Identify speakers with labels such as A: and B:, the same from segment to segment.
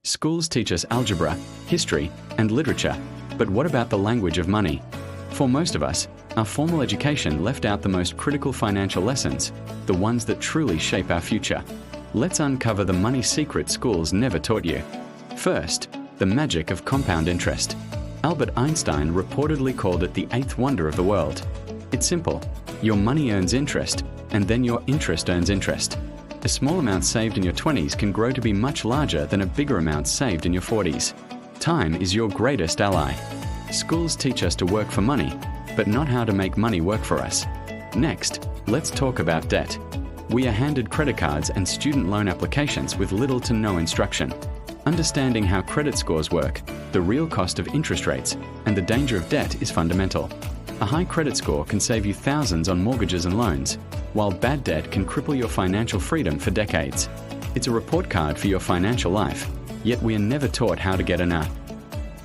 A: Schools teach us algebra, history, and literature, but what about the language of money? For most of us, our formal education left out the most critical financial lessons, the ones that truly shape our future. Let's uncover the money secret schools never taught you. First, the magic of compound interest. Albert Einstein reportedly called it the eighth wonder of the world. It's simple. Your money earns interest, and then your interest earns interest. A small amount saved in your 20s can grow to be much larger than a bigger amount saved in your 40s. Time is your greatest ally. Schools teach us to work for money, but not how to make money work for us. Next, let's talk about debt. We are handed credit cards and student loan applications with little to no instruction. Understanding how credit scores work, the real cost of interest rates, and the danger of debt is fundamental. A high credit score can save you thousands on mortgages and loans, while bad debt can cripple your financial freedom for decades. It's a report card for your financial life, yet we are never taught how to get enough.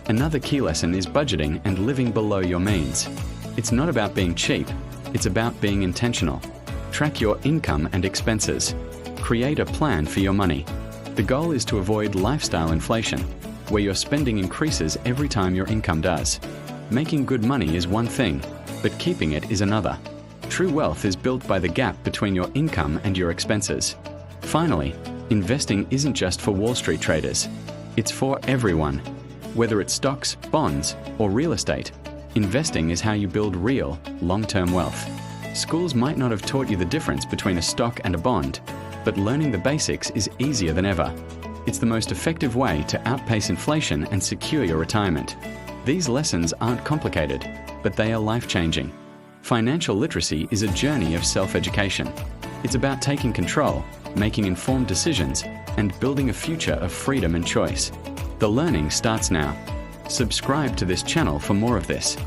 A: Another key lesson is budgeting and living below your means. It's not about being cheap, it's about being intentional. Track your income and expenses. Create a plan for your money. The goal is to avoid lifestyle inflation, where your spending increases every time your income does. Making good money is one thing, but keeping it is another. True wealth is built by the gap between your income and your expenses. Finally, investing isn't just for Wall Street traders. It's for everyone. Whether it's stocks, bonds, or real estate, investing is how you build real, long-term wealth. Schools might not have taught you the difference between a stock and a bond, but learning the basics is easier than ever. It's the most effective way to outpace inflation and secure your retirement. These lessons aren't complicated, but they are life-changing. Financial literacy is a journey of self-education. It's about taking control, making informed decisions, and building a future of freedom and choice. The learning starts now. Subscribe to this channel for more of this.